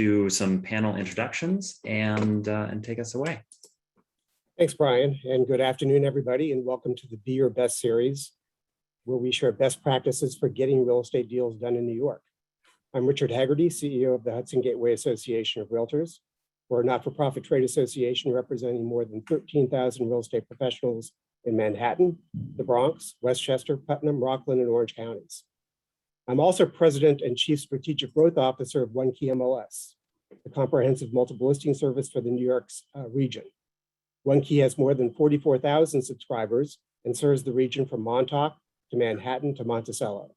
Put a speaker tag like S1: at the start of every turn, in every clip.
S1: do some panel introductions and take us away.
S2: Thanks, Brian, and good afternoon, everybody, and welcome to the Be Your Best series, where we share best practices for getting real estate deals done in New York. I'm Richard Haggerty, CEO of the Hudson Gateway Association of Realtors. We're a not-for-profit trade association representing more than 13,000 real estate professionals in Manhattan, the Bronx, Westchester, Putnam, Rockland, and Orange counties. I'm also President and Chief Strategic Growth Officer of One Key MLS, the comprehensive multiple listing service for the New York's region. One Key has more than 44,000 subscribers and serves the region from Montauk to Manhattan to Monticello.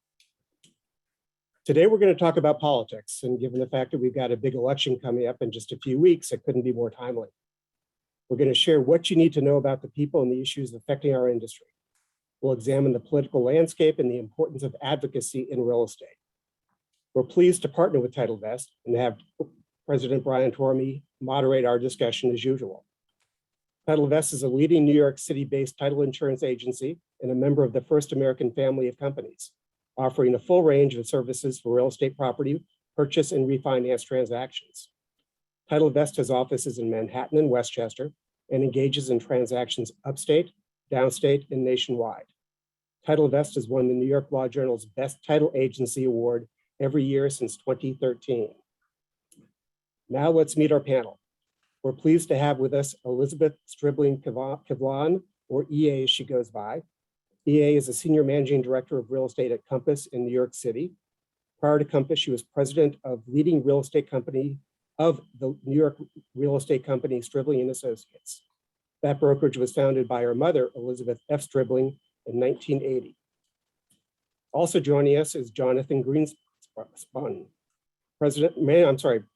S2: Today, we're going to talk about politics, and given the fact that we've got a big election coming up in just a few weeks, it couldn't be more timely. We're going to share what you need to know about the people and the issues affecting our industry. We'll examine the political landscape and the importance of advocacy in real estate. We're pleased to partner with TitleVest and have President Brian Tormey moderate our discussion as usual. TitleVest is a leading New York City-based title insurance agency and a member of the First American family of companies, offering a full range of services for real estate property purchase and refinance transactions. TitleVest has offices in Manhattan and Westchester and engages in transactions upstate, downstate, and nationwide. TitleVest has won the New York Law Journal's Best Title Agency Award every year since 2013. Now let's meet our panel. We're pleased to have with us Elizabeth Stribling-Kivlan, or EA as she goes by. EA is a Senior Managing Director of Real Estate at Compass in New York City. Prior to Compass, she was president of leading real estate company of the New York real estate company Stribling & Associates. That brokerage was founded by her mother, Elizabeth F. Stribling, in 1980. Also joining us is Jonathan Greenspun,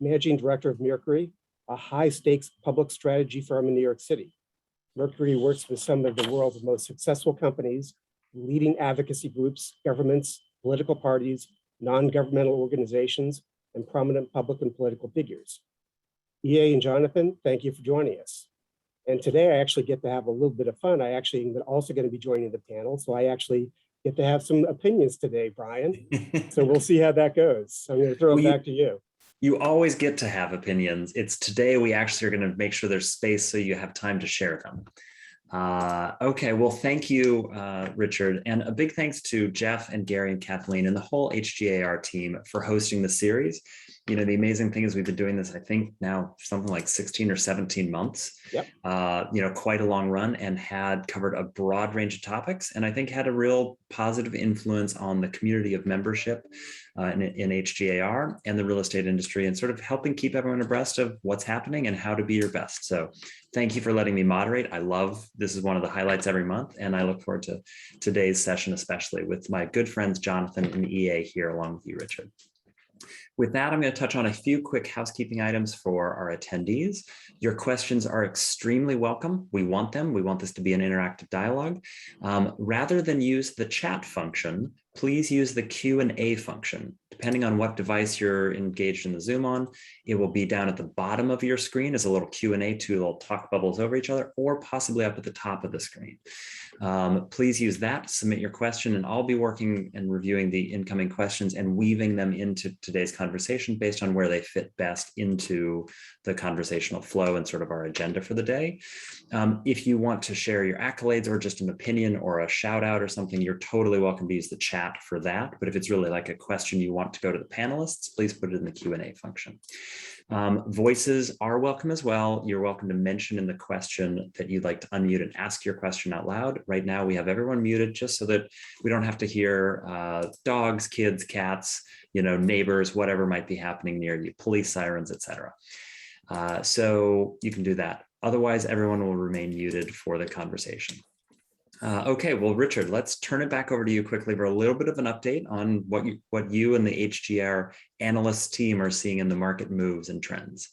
S2: Managing Director of Mercury, a high-stakes public strategy firm in New York City. Mercury works with some of the world's most successful companies, leading advocacy groups, governments, political parties, non-governmental organizations, and prominent public and political figures. EA and Jonathan, thank you for joining us. And today I actually get to have a little bit of fun. I actually am also going to be joining the panel. So I actually get to have some opinions today, Brian. So we'll see how that goes. So I'm going to throw it back to you.
S1: You always get to have opinions. It's today we actually are going to make sure there's space so you have time to share them. Okay, well, thank you, Richard. And a big thanks to Jeff and Gary and Kathleen and the whole HGAR team for hosting the series. You know, the amazing thing is we've been doing this, I think now something like 16 or 17 months,
S2: Yep.
S1: You know, quite a long run, and had covered a broad range of topics. And I think had a real positive influence on the community of membership in HGAR and the real estate industry, and sort of helping keep everyone abreast of what's happening and how to be your best. So thank you for letting me moderate. I love, this is one of the highlights every month, and I look forward to today's session, especially with my good friends, Jonathan and EA here along with you, Richard. With that, I'm going to touch on a few quick housekeeping items for our attendees. Your questions are extremely welcome. We want them. We want this to be an interactive dialogue. Rather than use the chat function, please use the Q&A function. Depending on what device you're engaged in the Zoom on, it will be down at the bottom of your screen as a little Q&A, two little talk bubbles over each other, or possibly up at the top of the screen. Please use that, submit your question, and I'll be working and reviewing the incoming questions and weaving them into today's conversation based on where they fit best into the conversational flow and sort of our agenda for the day. If you want to share your accolades or just an opinion or a shout out or something, you're totally welcome to use the chat for that. But if it's really like a question you want to go to the panelists, please put it in the Q&A function. Voices are welcome as well. You're welcome to mention in the question that you'd like to unmute and ask your question out loud. Right now, we have everyone muted just so that we don't have to hear dogs, kids, cats, you know, neighbors, whatever might be happening near you, police sirens, etc. So you can do that. Otherwise, everyone will remain muted for the conversation. Okay, well, Richard, let's turn it back over to you quickly for a little bit of an update on what you and the HGR analyst team are seeing in the market moves and trends.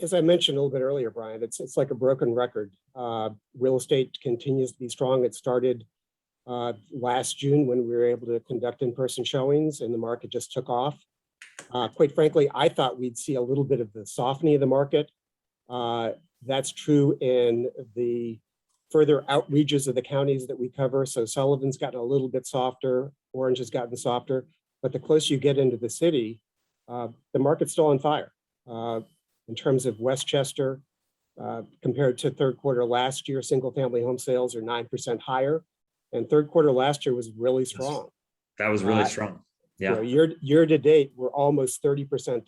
S2: As I mentioned a little bit earlier, Brian, it's like a broken record. Real estate continues to be strong. It started last June when we were able to conduct in-person showings, and the market just took off. Quite frankly, I thought we'd see a little bit of the softening of the market. That's true in the further out reaches of the counties that we cover. So Sullivan's gotten a little bit softer, Orange has gotten softer, but the closer you get into the city, the market's still on fire. In terms of Westchester, compared to third quarter last year, single family home sales are 9% higher. And third quarter last year was really strong.
S1: That was really strong. Yeah.
S2: Year to date, we're almost 30%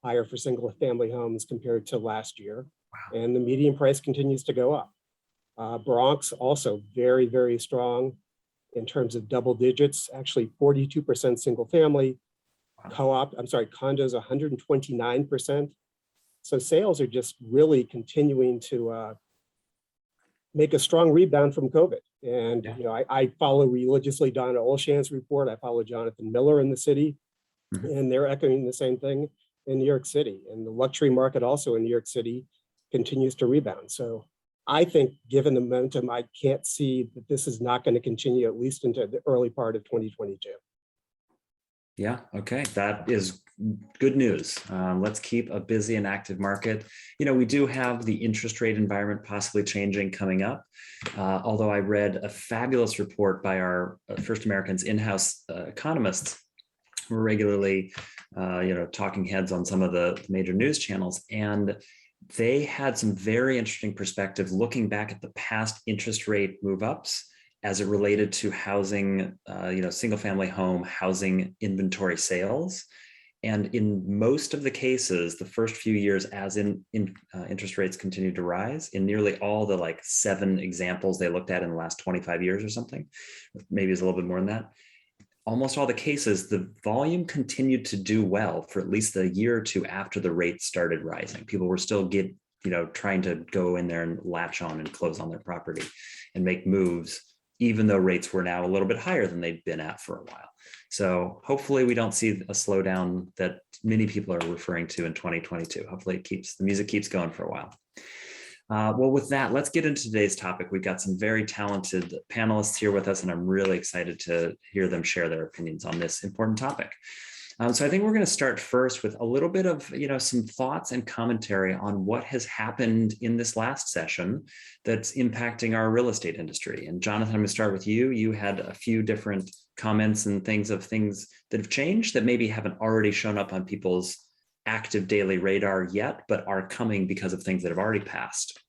S2: higher for single family homes compared to last year. Wow. And the median price continues to go up. Bronx also very, very strong in terms of double digits, actually 42% single family. Wow. Condos 129%. So sales are just really continuing to make a strong rebound from COVID. And I follow religiously Donna Olshan's report. I follow Jonathan Miller in the city, and they're echoing the same thing in New York City. And the luxury market also in New York City continues to rebound. So I think given the momentum, I can't see that this is not going to continue at least into the early part of 2022.
S1: Yeah, okay, that is good news. Let's keep a busy and active market. We do have the interest rate environment possibly changing coming up. Although I read a fabulous report by our First Americans in-house economists who are regularly, talking heads on some of the major news channels. And they had some very interesting perspective looking back at the past interest rate move-ups as it related to housing, single family home housing inventory sales. And in most of the cases, the first few years as interest rates continued to rise, in nearly all the 7 examples they looked at in the last 25 years or something, maybe it's a little bit more than that, almost all the cases, the volume continued to do well for at least a year or two after the rates started rising. People were still trying to go in there and latch on and close on their property and make moves, even though rates were now a little bit higher than they'd been at for a while. So hopefully we don't see a slowdown that many people are referring to in 2022. Hopefully the music keeps going for a while. Well, with that, let's get into today's topic. We've got some very talented panelists here with us, and I'm really excited to hear them share their opinions on this important topic. So I think we're going to start first with a little bit of, some thoughts and commentary on what has happened in this last session that's impacting our real estate industry. And Jonathan, I'm going to start with you. You had a few different comments and things that have changed that maybe haven't already shown up on people's active daily radar yet, but are coming because of things that have already passed.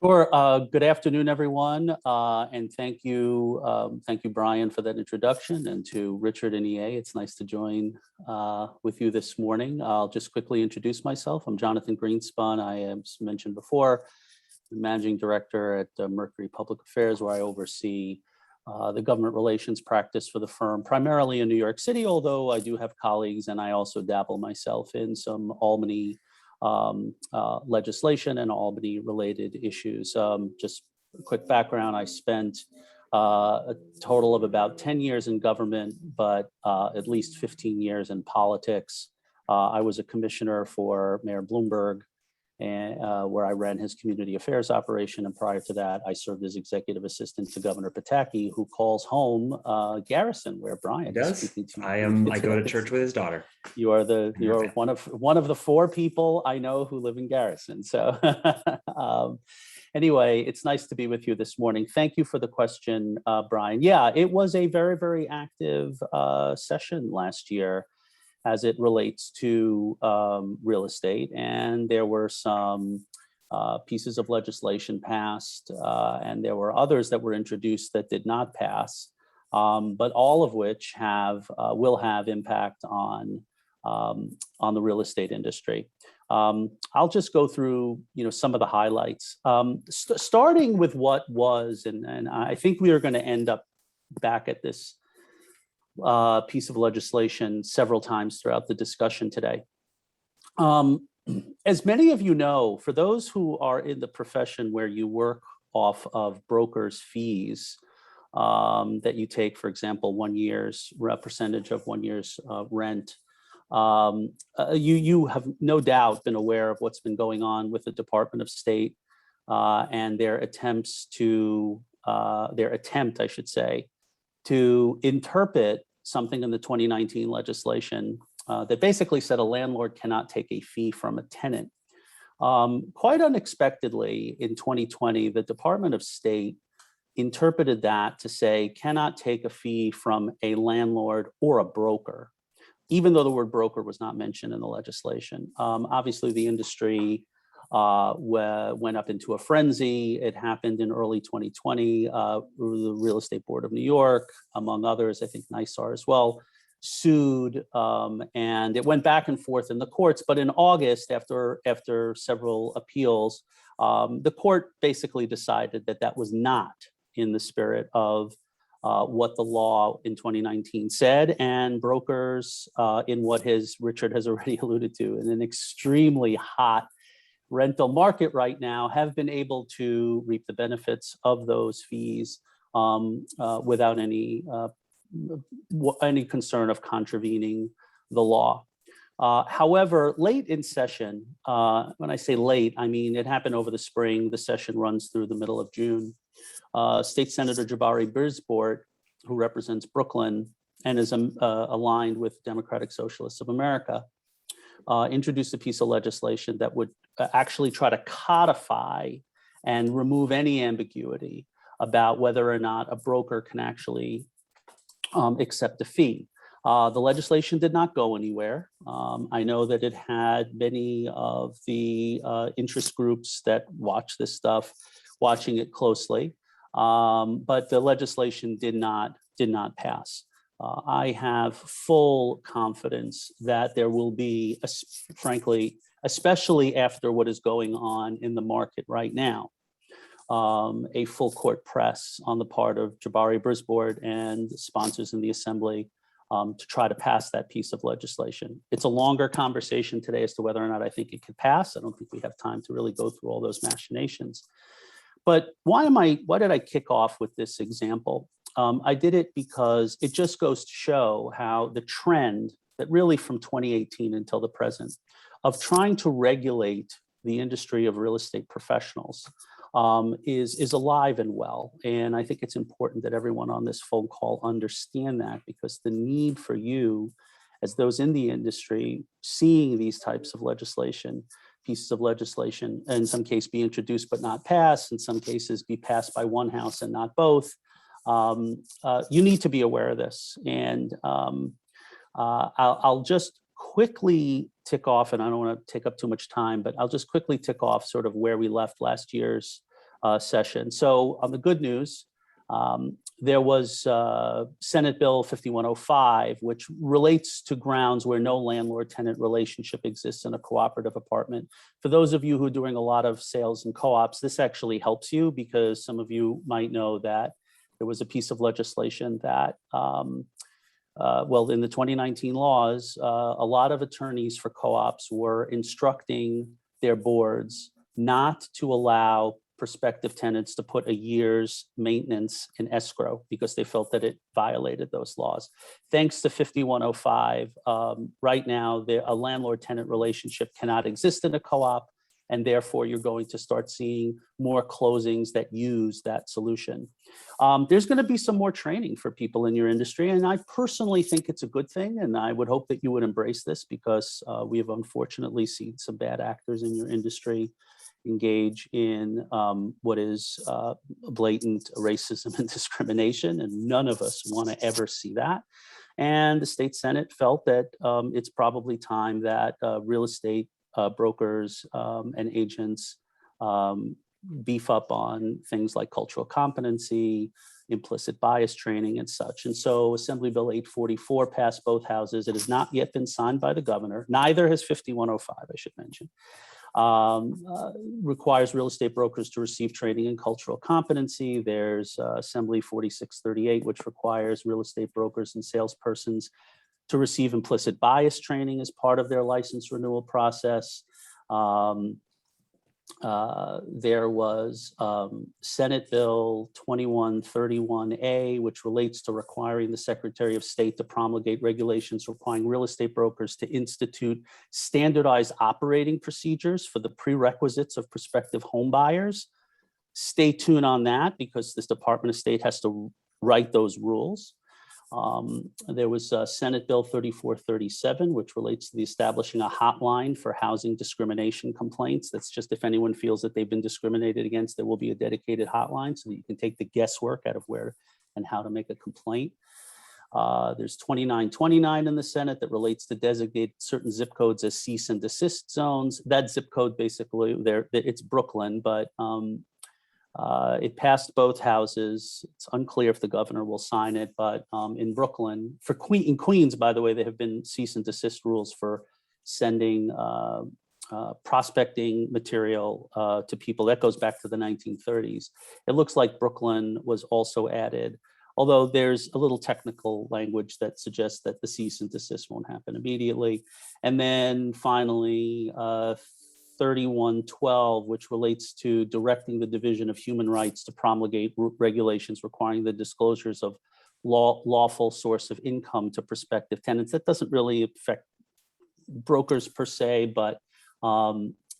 S3: Sure. Good afternoon, everyone. And thank you, Brian, for that introduction, and to Richard and EA. It's nice to join with you this morning. I'll just quickly introduce myself. I'm Jonathan Greenspun. I am, as mentioned before, the Managing Director at Mercury Public Affairs, where I oversee the government relations practice for the firm, primarily in New York City, although I do have colleagues and I also dabble myself in some Albany legislation and Albany related issues. Just a quick background, I spent a total of about 10 years in government, but at least 15 years in politics. I was a commissioner for Mayor Bloomberg, and where I ran his community affairs operation. And prior to that, I served as executive assistant to Governor Pataki, who calls home Garrison, where Brian is speaking to.
S1: I go to church with his daughter.
S3: You are one of the 4 people I know who live in Garrison. So anyway, it's nice to be with you this morning. Thank you for the question, Brian. Yeah, it was a very, very active session last year as it relates to real estate. And there were some pieces of legislation passed, and there were others that were introduced that did not pass, but all of which will have impact on the real estate industry. I'll just go through some of the highlights, starting with what was, and I think we are going to end up back at this piece of legislation several times throughout the discussion today. As many of you know, for those who are in the profession where you work off of brokers' fees that you take, for example, 1 year's percentage of 1 year's rent, you have no doubt been aware of what's been going on with the Department of State and their attempt, I should say, to interpret something in the 2019 legislation that basically said a landlord cannot take a fee from a tenant. Quite unexpectedly, in 2020, the Department of State interpreted that to say cannot take a fee from a landlord or a broker. even though the word broker was not mentioned in the legislation. Obviously, the industry went up into a frenzy. It happened in early 2020. The Real Estate Board of New York, among others, I think NYSAR as well, sued, and it went back and forth in the courts. But in August, after several appeals, the court basically decided that that was not in the spirit of what the law in 2019 said, and brokers, in what Richard has already alluded to, in an extremely hot rental market right now, have been able to reap the benefits of those fees without any concern of contravening the law. However, late in session, when I say late, I mean it happened over the spring. The session runs through the middle of June. State Senator Jabari Brisport, who represents Brooklyn and is aligned with Democratic Socialists of America, introduced a piece of legislation that would actually try to codify and remove any ambiguity about whether or not a broker can actually accept a fee. The legislation did not go anywhere. I know that it had many of the interest groups that watch this stuff watching it closely, but the legislation did not pass. I have full confidence that there will be, frankly, especially after what is going on in the market right now, a full court press on the part of Jabari Brisport and sponsors in the Assembly to try to pass that piece of legislation. It's a longer conversation today as to whether or not I think it could pass. I don't think we have time to really go through all those machinations. But why did I kick off with this example? I did it because it just goes to show how the trend that really from 2018 until the present of trying to regulate the industry of real estate professionals is alive and well. And I think it's important that everyone on this phone call understand that, because the need for you as those in the industry seeing these types of pieces of legislation, in some cases be introduced but not passed, in some cases be passed by one house and not both. You need to be aware of this. And I'll just quickly tick off, and I don't want to take up too much time, but I'll just quickly tick off sort of where we left last year's session. So on the good news, there was Senate Bill 5105, which relates to grounds where no landlord-tenant relationship exists in a cooperative apartment. For those of you who are doing a lot of sales and co-ops, this actually helps you, because some of you might know that there was a piece of legislation that, well, in the 2019 laws, a lot of attorneys for co-ops were instructing their boards not to allow prospective tenants to put a year's maintenance in escrow because they felt that it violated those laws. Thanks to 5105, right now, a landlord-tenant relationship cannot exist in a co-op, and therefore you're going to start seeing more closings that use that solution. There's going to be some more training for people in your industry, and I personally think it's a good thing, and I would hope that you would embrace this, because we have unfortunately seen some bad actors in your industry engage in what is blatant racism and discrimination, and none of us want to ever see that. And the state Senate felt that it's probably time that real estate brokers and agents beef up on things like cultural competency, implicit bias training, and such. And so Assembly Bill 844 passed both houses. It has not yet been signed by the governor. Neither has 5105, I should mention. Requires real estate brokers to receive training in cultural competency. There's Assembly 4638, which requires real estate brokers and salespersons to receive implicit bias training as part of their license renewal process. There was Senate Bill 2131A, which relates to requiring the Secretary of State to promulgate regulations requiring real estate brokers to institute standardized operating procedures for the prerequisites of prospective home buyers. Stay tuned on that, because this Department of State has to write those rules. There was Senate Bill 3437, which relates to the establishing a hotline for housing discrimination complaints. That's just if anyone feels that they've been discriminated against, there will be a dedicated hotline so that you can take the guesswork out of where and how to make a complaint. There's 2929 in the Senate that relates to designate certain zip codes as cease and desist zones. That zip code basically, it's Brooklyn, but it passed both houses. It's unclear if the governor will sign it, but in Brooklyn, in Queens, by the way, there have been cease and desist rules for sending prospecting material to people. That goes back to the 1930s. It looks like Brooklyn was also added, although there's a little technical language that suggests that the cease and desist won't happen immediately. And then finally, 3112, which relates to directing the Division of Human Rights to promulgate regulations requiring the disclosures of lawful source of income to prospective tenants. That doesn't really affect brokers per se, but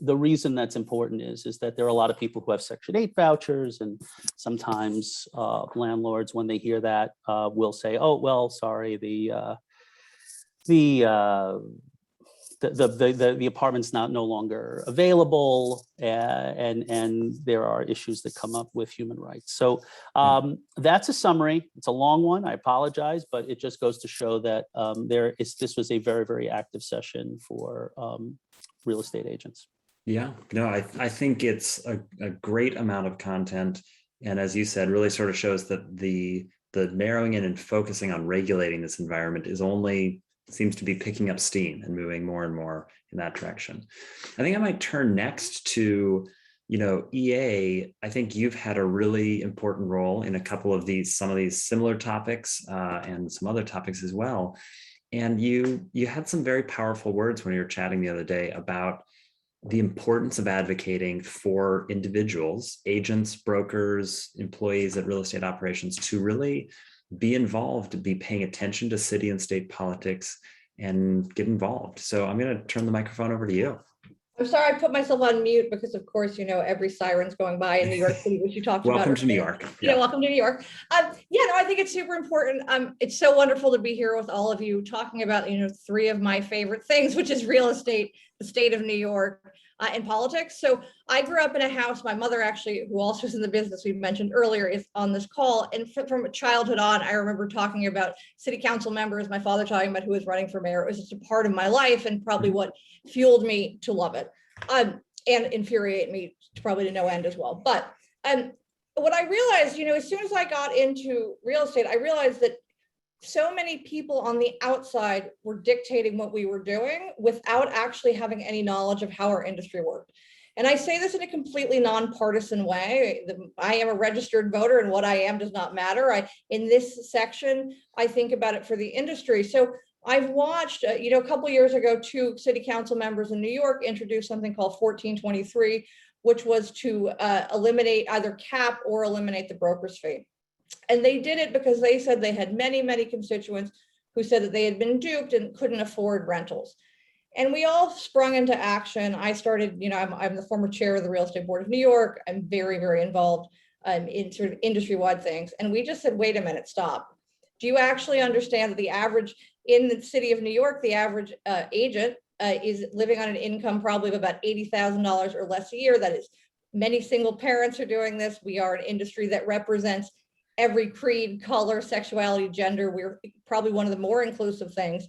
S3: the reason that's important is that there are a lot of people who have Section 8 vouchers, and sometimes landlords, when they hear that, will say, "Oh, well, sorry, the apartment's no longer available," and there are issues that come up with human rights. So that's a summary. It's a long one. I apologize, but it just goes to show that this was a very, very active session for real estate agents.
S1: Yeah, no, I think it's a great amount of content. And as you said, really sort of shows that the narrowing in and focusing on regulating this environment seems to be picking up steam and moving more and more in that direction. I think I might turn next to, EA. I think you've had a really important role in some of these similar topics and some other topics as well. And you had some very powerful words when you were chatting the other day about the importance of advocating for individuals, agents, brokers, employees at real estate operations to really be involved, to be paying attention to city and state politics and get involved. So I'm going to turn the microphone over to you.
S4: I'm sorry, I put myself on mute because, of course, every siren's going by in New York City, which you talked about.
S1: Welcome to New York.
S4: Yeah, welcome to New York. I think it's super important. It's so wonderful to be here with all of you talking about, three of my favorite things, which is real estate, the state of New York, and politics. So I grew up in a house. My mother, actually, who also is in the business we mentioned earlier, is on this call. And from childhood on, I remember talking about city council members, my father talking about who was running for mayor. It was just a part of my life and probably what fueled me to love it and infuriate me probably to no end as well. But what I realized, as soon as I got into real estate, I realized that so many people on the outside were dictating what we were doing without actually having any knowledge of how our industry worked. And I say this in a completely nonpartisan way. I am a registered voter, and what I am does not matter. In this section, I think about it for the industry. So I've watched, a couple of years ago, 2 city council members in New York introduced something called 1423, which was to eliminate either cap or eliminate the broker's fee. And they did it because they said they had many, many constituents who said that they had been duped and couldn't afford rentals. And we all sprung into action. I started, I'm the former chair of the Real Estate Board of New York. I'm very, very involved in sort of industry-wide things. And we just said, wait a minute, stop. Do you actually understand that the average in the city of New York, the average agent is living on an income probably of about $80,000 or less a year? That is, many single parents are doing this. We are an industry that represents every creed, color, sexuality, gender. We're probably one of the more inclusive things.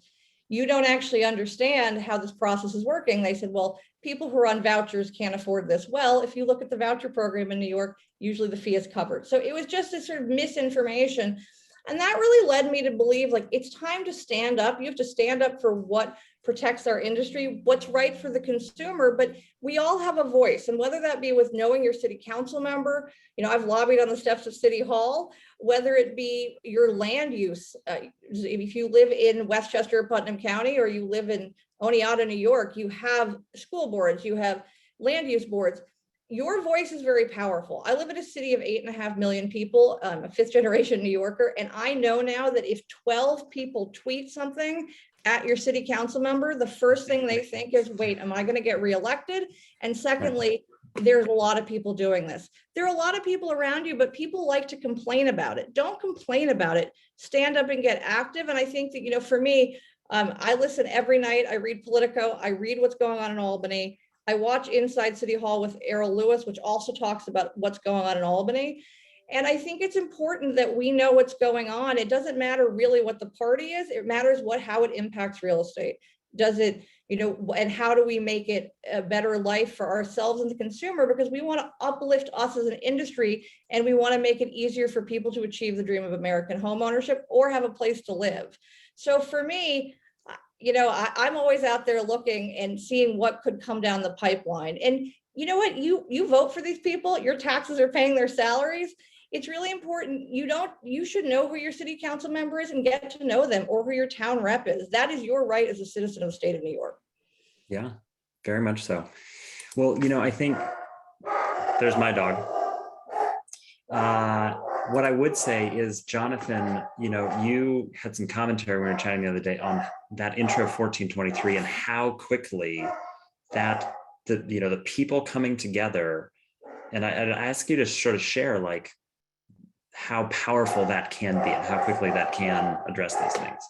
S4: You don't actually understand how this process is working. They said, well, people who are on vouchers can't afford this. Well, if you look at the voucher program in New York, usually the fee is covered. So it was just this sort of misinformation. And that really led me to believe, like, it's time to stand up. You have to stand up for what protects our industry, what's right for the consumer, but we all have a voice. And whether that be with knowing your city council member, I've lobbied on the steps of City Hall, whether it be your land use. If you live in Westchester, Putnam County, or you live in Oneonta, New York, you have school boards, you have land use boards. Your voice is very powerful. I live in a city of 8.5 million people. I'm a 5th generation New Yorker. And I know now that if 12 people tweet something at your city council member, the first thing they think is, wait, am I going to get reelected? And secondly, there's a lot of people doing this. There are a lot of people around you, but people like to complain about it. Don't complain about it. Stand up and get active. And I think that, for me, I listen every night. I read Politico. I read what's going on in Albany. I watch Inside City Hall with Errol Lewis, which also talks about what's going on in Albany. And I think it's important that we know what's going on. It doesn't matter really what the party is. It matters how it impacts real estate. Does it, and how do we make it a better life for ourselves and the consumer? Because we want to uplift us as an industry, and we want to make it easier for people to achieve the dream of American homeownership or have a place to live. So for me, I'm always out there looking and seeing what could come down the pipeline. And you know what? You vote for these people. Your taxes are paying their salaries. It's really important. You should know who your city council member is and get to know them, or who your town rep is. That is your right as a citizen of the state of New York.
S1: Yeah, very much so. Well, I think there's my dog. What I would say is, Jonathan, you had some commentary when we were chatting the other day on that intro 1423 and how quickly that the people coming together. And I ask you to sort of share like how powerful that can be and how quickly that can address these things.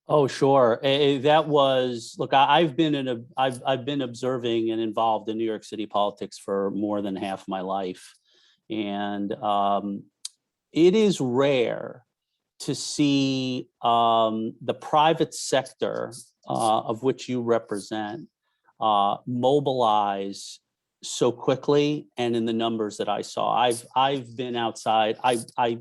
S3: Oh, sure. That was, look, I've been observing and involved in New York City politics for more than half my life. And it is rare to see the private sector of which you represent mobilize so quickly and in the numbers that I saw. I've been outside. I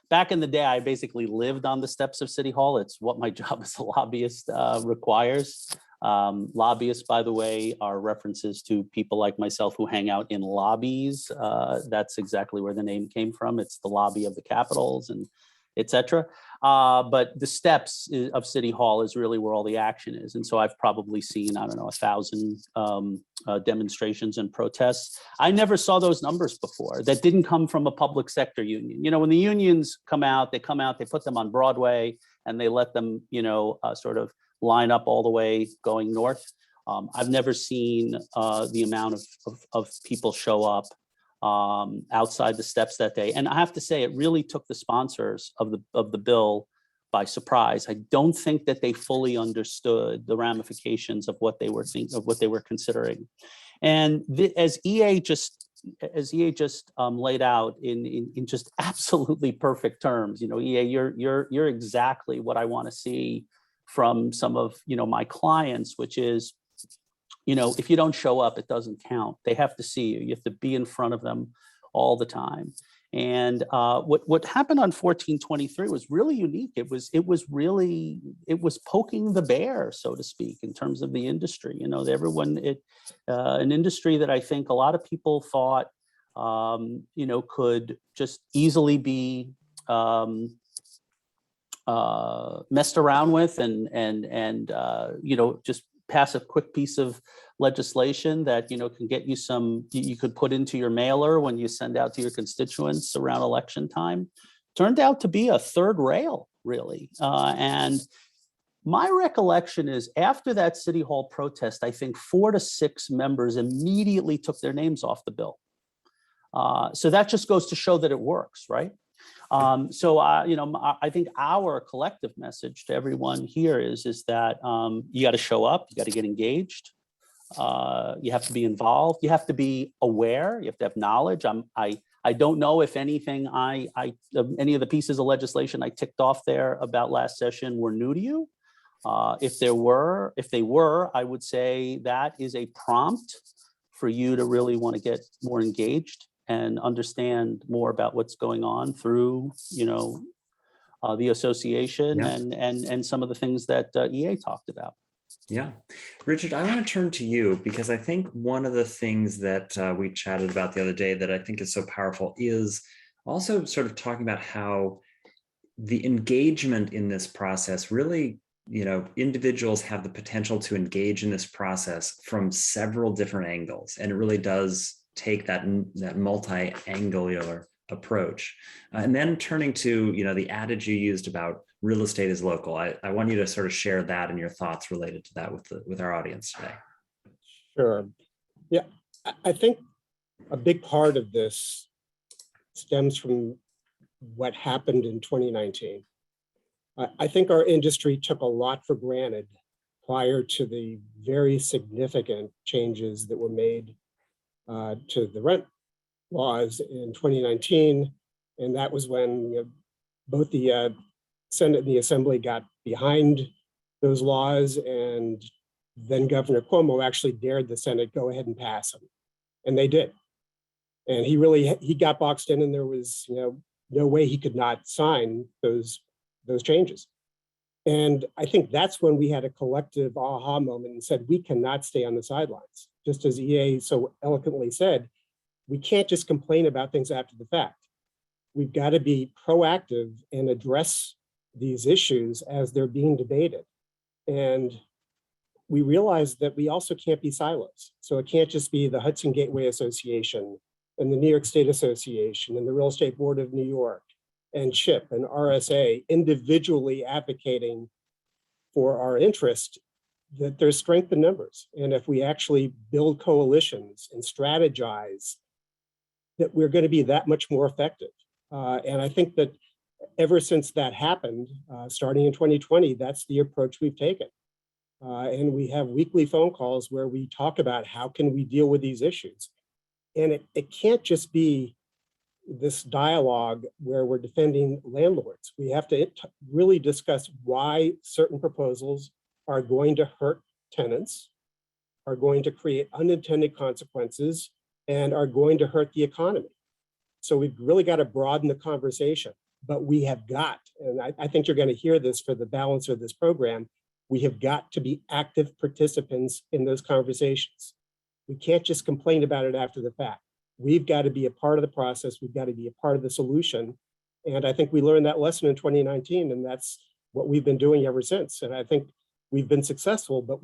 S3: back in the day, I basically lived on the steps of City Hall. It's what my job as a lobbyist requires. Lobbyists, by the way, are references to people like myself who hang out in lobbies. That's exactly where the name came from. It's the lobby of the capitals and et cetera. But the steps of City Hall is really where all the action is. And so I've probably seen, 1,000 demonstrations and protests. I never saw those numbers before. That didn't come from a public sector union. When the unions come out, they put them on Broadway and they let them, sort of line up all the way going north. I've never seen the amount of people show up outside the steps that day. And I have to say, it really took the sponsors of the bill by surprise. I don't think that they fully understood the ramifications of what they were considering. And as EA just laid out in just absolutely perfect terms, EA, you're exactly what I want to see from some of my clients, which is, if you don't show up, it doesn't count. They have to see you. You have to be in front of them all the time. And what happened on 1423 was really unique. It was poking the bear, so to speak, in terms of the industry. An industry that I think a lot of people thought, could just easily be messed around with and just pass a quick piece of legislation that can get you you could put into your mailer when you send out to your constituents around election time. Turned out to be a third rail, really. And my recollection is, after that City Hall protest, I think 4 to 6 members immediately took their names off the bill. So that just goes to show that it works, right? I think our collective message to everyone here is that you got to show up, you got to get engaged, you have to be involved, you have to be aware, you have to have knowledge. I don't know if anything any of the pieces of legislation I ticked off there about last session were new to you. If they were, I would say that is a prompt for you to really want to get more engaged and understand more about what's going on through, the association. Yeah. and some of the things that EA talked about.
S1: Yeah. Richard, I want to turn to you, because I think one of the things that we chatted about the other day that I think is so powerful is also sort of talking about how the engagement in this process really, individuals have the potential to engage in this process from several different angles. And it really does take that multi-angular approach. And then turning to, the adage you used about real estate is local. I want you to sort of share that and your thoughts related to that with our audience today.
S2: Sure. Yeah, I think a big part of this stems from what happened in 2019. I think our industry took a lot for granted prior to the very significant changes that were made to the rent laws in 2019. And that was when both the Senate and the Assembly got behind those laws, and then Governor Cuomo actually dared the Senate go ahead and pass them. And they did. And he got boxed in, and there was no way he could not sign those changes. And I think that's when we had a collective aha moment and said, we cannot stay on the sidelines. Just as EA so eloquently said, we can't just complain about things after the fact. We've got to be proactive and address these issues as they're being debated. And we realized that we also can't be silos. So it can't just be the Hudson Gateway Association and the New York State Association and the Real Estate Board of New York and CHIP and RSA individually advocating for our interest. That there's strength in numbers. And if we actually build coalitions and strategize, that we're going to be that much more effective. And I think that ever since that happened, starting in 2020, that's the approach we've taken. And we have weekly phone calls where we talk about how can we deal with these issues. And it can't just be this dialogue where we're defending landlords. We have to really discuss why certain proposals are going to hurt tenants, are going to create unintended consequences, and are going to hurt the economy. So we've really got to broaden the conversation, but we have got, and I think you're going to hear this for the balance of this program, we have got to be active participants in those conversations. We can't just complain about it after the fact. We've got to be a part of the process. We've got to be a part of the solution. And I think we learned that lesson in 2019, and that's what we've been doing ever since. And I think we've been successful, but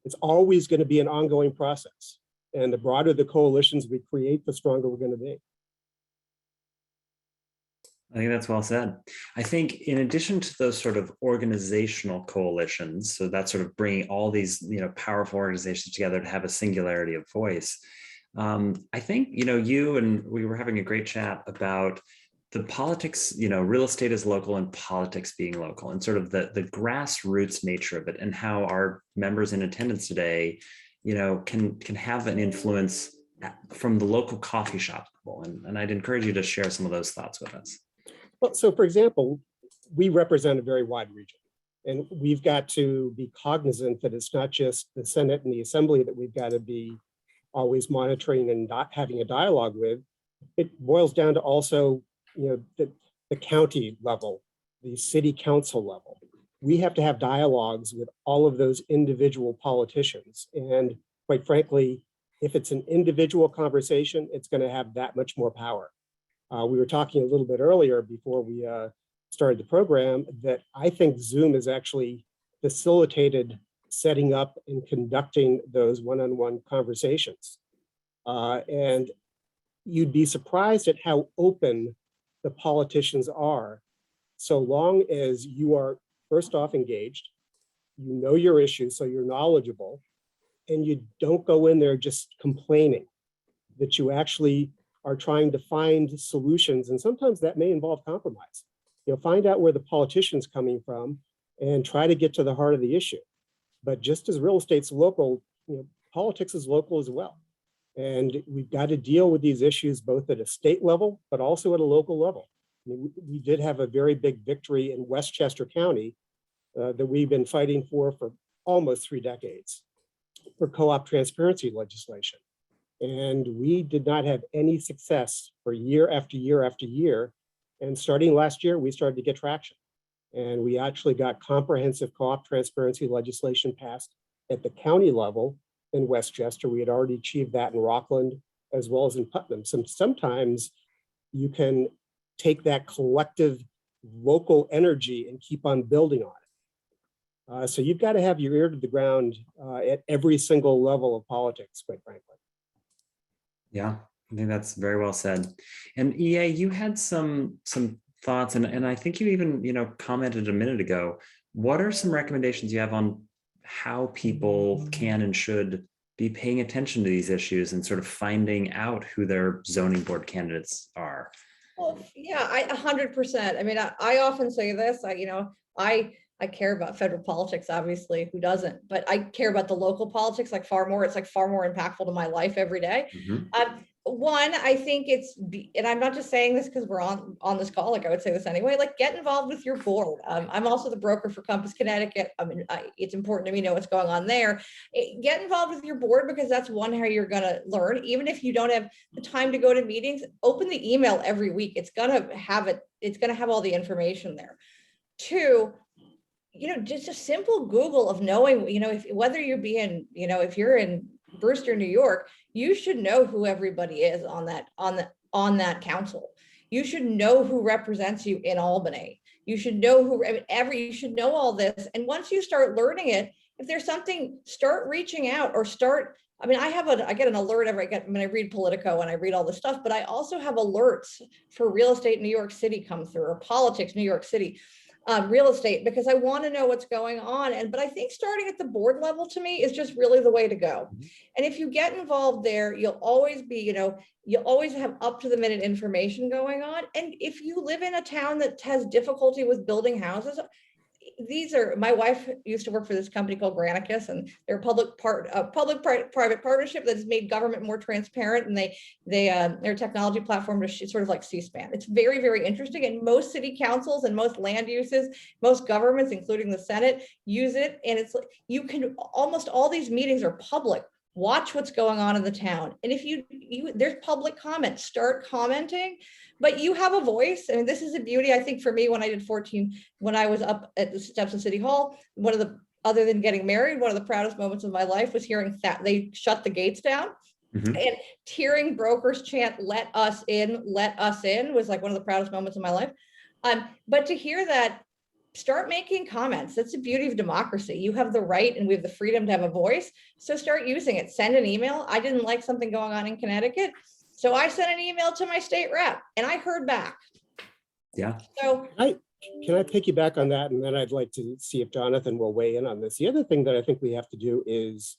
S2: it's always going to be an ongoing process. And the broader the coalitions we create, the stronger we're going to be.
S1: I think that's well said. I think in addition to those sort of organizational coalitions, so that's sort of bringing all these powerful organizations together to have a singularity of voice. I think you and we were having a great chat about the politics. Real estate is local and politics being local, and sort of the grassroots nature of it, and how our members in attendance today, can have an influence from the local coffee shop level. And I'd encourage you to share some of those thoughts with us.
S2: Well, so for example, we represent a very wide region, and we've got to be cognizant that it's not just the Senate and the Assembly that we've got to be always monitoring and having a dialogue with. It boils down to also, the county level, the city council level. We have to have dialogues with all of those individual politicians. And quite frankly, if it's an individual conversation, it's going to have that much more power. We were talking a little bit earlier before we started the program that I think Zoom has actually facilitated setting up and conducting those one-on-one conversations. And you'd be surprised at how open the politicians are, so long as you are first off engaged, you know your issues, so you're knowledgeable, and you don't go in there just complaining, that you actually are trying to find solutions. And sometimes that may involve compromise. Find out where the politician's coming from and try to get to the heart of the issue. But just as real estate's local, politics is local as well. And we've got to deal with these issues both at a state level, but also at a local level. We did have a very big victory in Westchester County that we've been fighting for almost 3 decades for co-op transparency legislation. And we did not have any success for year after year after year. And starting last year, we started to get traction. And we actually got comprehensive co-op transparency legislation passed at the county level in Westchester. We had already achieved that in Rockland as well as in Putnam. Sometimes you can take that collective local energy and keep on building on it. So you've got to have your ear to the ground at every single level of politics, quite frankly.
S1: Yeah, I think that's very well said. And EA, you had some thoughts, and I think you even commented a minute ago. What are some recommendations you have on how people can and should be paying attention to these issues and sort of finding out who their zoning board candidates are?
S4: Well, yeah, 100%. I mean, I often say this. I care about federal politics, obviously, who doesn't? But I care about the local politics far more. It's far more impactful to my life every day.
S1: Mm-hmm.
S4: one, I think and I'm not just saying this because we're on this call, like I would say this anyway, like get involved with your board. I'm also the broker for Compass Connecticut. I mean, it's important to me to know what's going on there. Get involved with your board because that's one, how you're going to learn. Even if you don't have the time to go to meetings, open the email every week. It's going to have all the information there. Two, just a simple Google of knowing, whether you're being, if you're in Brewster, New York, you should know who everybody is on that council. You should know who represents you in Albany. You should know you should know all this. And once you start learning it, if there's something, start reaching out or I get an alert I read Politico and I read all this stuff, but I also have alerts for real estate in New York City come through, or politics, New York City. Real estate, because I want to know what's going on. But I think starting at the board level to me is just really the way to go. And if you get involved there, you'll always be, you'll always have up to the minute information going on. And if you live in a town that has difficulty with building houses, my wife used to work for this company called Granicus, and they're a public-private partnership that's made government more transparent, and their technology platform is sort of like C-SPAN. It's very, very interesting, and most city councils and most land uses, most governments, including the Senate, use it, and it's like almost all these meetings are public. Watch what's going on in the town, and if there's public comment, start commenting. But you have a voice. I mean, this is a beauty, I think, for me when I was up at the steps of City Hall, other than getting married, one of the proudest moments of my life was hearing that they shut the gates down. And hearing brokers chant, "Let us in, let us in," was like one of the proudest moments of my life. But to hear that, start making comments. That's the beauty of democracy. You have the right and we have the freedom to have a voice. So start using it. Send an email. I didn't like something going on in Connecticut, so I sent an email to my state rep and I heard back.
S1: Yeah.
S4: So
S2: can I piggyback on that? And then I'd like to see if Jonathan will weigh in on this. The other thing that I think we have to do is,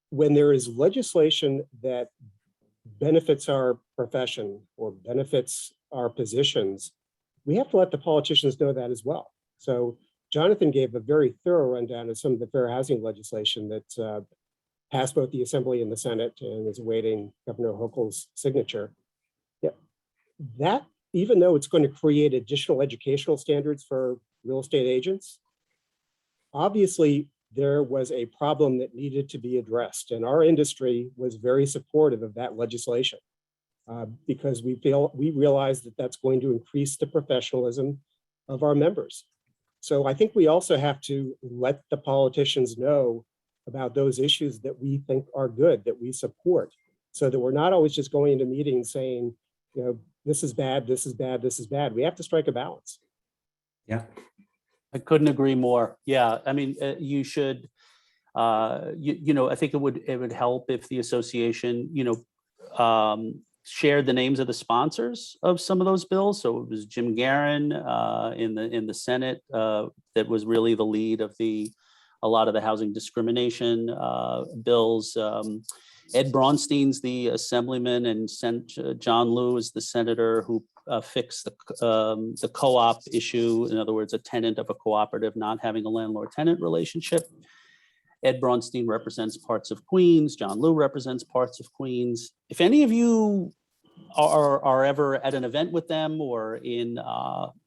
S2: when there is legislation that benefits our profession or benefits our positions, we have to let the politicians know that as well. So Jonathan gave a very thorough rundown of some of the fair housing legislation that passed both the Assembly and the Senate and is awaiting Governor Hochul's signature. Yeah, that, even though it's going to create additional educational standards for real estate agents, obviously there was a problem that needed to be addressed, and our industry was very supportive of that legislation because we realize that that's going to increase the professionalism of our members. So I think we also have to let the politicians know about those issues that we think are good, that we support, so that we're not always just going into meetings saying, this is bad, this is bad, this is bad. We have to strike a balance.
S1: Yeah.
S3: I couldn't agree more. Yeah, I mean, you should, I think it would help if the association, shared the names of the sponsors of some of those bills. So it was Jim Guerin in the Senate that was really the lead of a lot of the housing discrimination bills. Ed Braunstein's the assemblyman, and John Liu is the senator who fixed the co-op issue. In other words, a tenant of a cooperative not having a landlord-tenant relationship. Ed Braunstein represents parts of Queens. John Liu represents parts of Queens. If any of you are ever at an event with them or in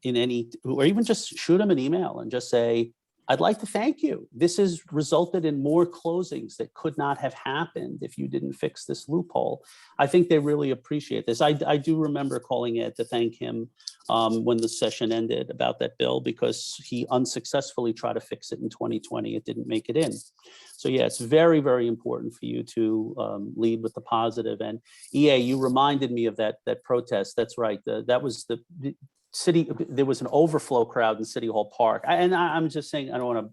S3: any, or even just shoot them an email and just say, I'd like to thank you. This has resulted in more closings that could not have happened if you didn't fix this loophole. I think they really appreciate this. I do remember calling Ed to thank him when the session ended about that bill, because he unsuccessfully tried to fix it in 2020. It didn't make it in. So yeah, it's very, very important for you to lead with the positive. And EA, you reminded me of that protest. That's right. That was the city. There was an overflow crowd in City Hall Park. I'm just saying, I don't want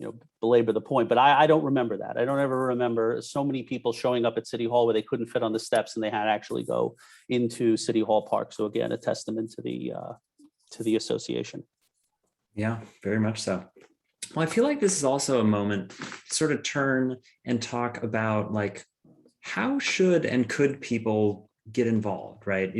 S3: to belabor the point, but I don't remember that. I don't ever remember so many people showing up at City Hall where they couldn't fit on the steps and they had to actually go into City Hall Park. So again, a testament to the association.
S1: Yeah, very much so. Well, I feel like this is also a moment to sort of turn and talk about, like, how should and could people get involved, right?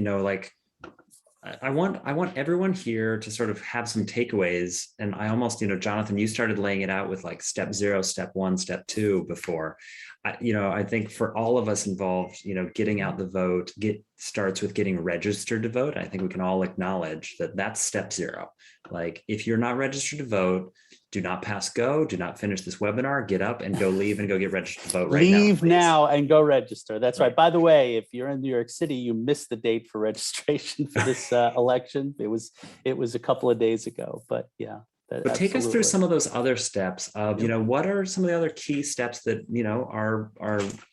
S1: I want everyone here to sort of have some takeaways. And I almost, Jonathan, you started laying it out with like step 0, step 1, step 2 before. I think for all of us involved, getting out the vote starts with getting registered to vote. I think we can all acknowledge that that's step 0. Like if you're not registered to vote, do not pass go, do not finish this webinar, get up and go leave and go get registered to vote right now.
S3: Leave
S1: please.
S3: now and go register. That's right. By the way, if you're in New York City, you missed the date for registration for this election. It was a couple of days ago, but yeah.
S1: But take us through some of those other steps of,
S3: Yep.
S1: what are some of the other key steps that, our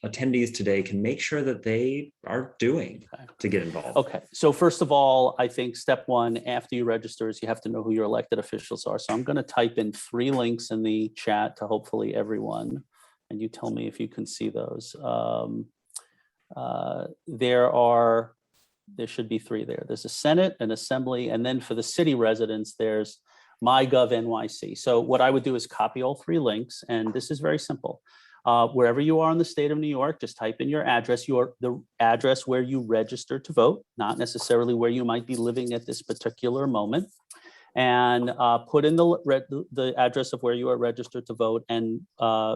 S1: attendees today can make sure that they are doing to get involved?
S3: Okay, so first of all, I think step 1, after you register, is you have to know who your elected officials are. So I'm going to type in 3 links in the chat to hopefully everyone, and you tell me if you can see those. There should be 3 there. There's a Senate, an Assembly, and then for the city residents, there's MyGov NYC. So what I would do is copy all 3 links, and this is very simple. Wherever you are in the state of New York, just type in your address, the address where you registered to vote, not necessarily where you might be living at this particular moment, and put in the address of where you are registered to vote and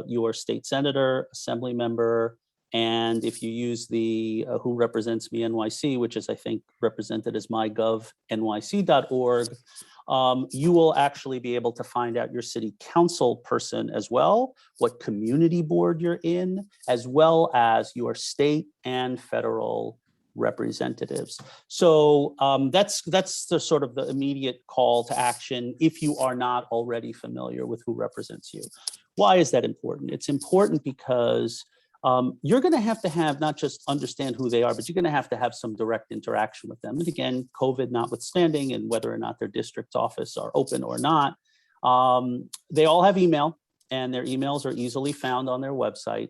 S3: your state senator, assembly member, and if you use the Who Represents Me NYC, which is I think represented as mygovnyc.org, you will actually be able to find out your city council person as well, what community board you're in, as well as your state and federal representatives. So that's the sort of the immediate call to action if you are not already familiar with Who Represents You. Why is that important? It's important because you're going to have not just understand who they are, but you're going to have some direct interaction with them. And again, COVID notwithstanding, and whether or not their district's office are open or not, they all have email, and their emails are easily found on their website.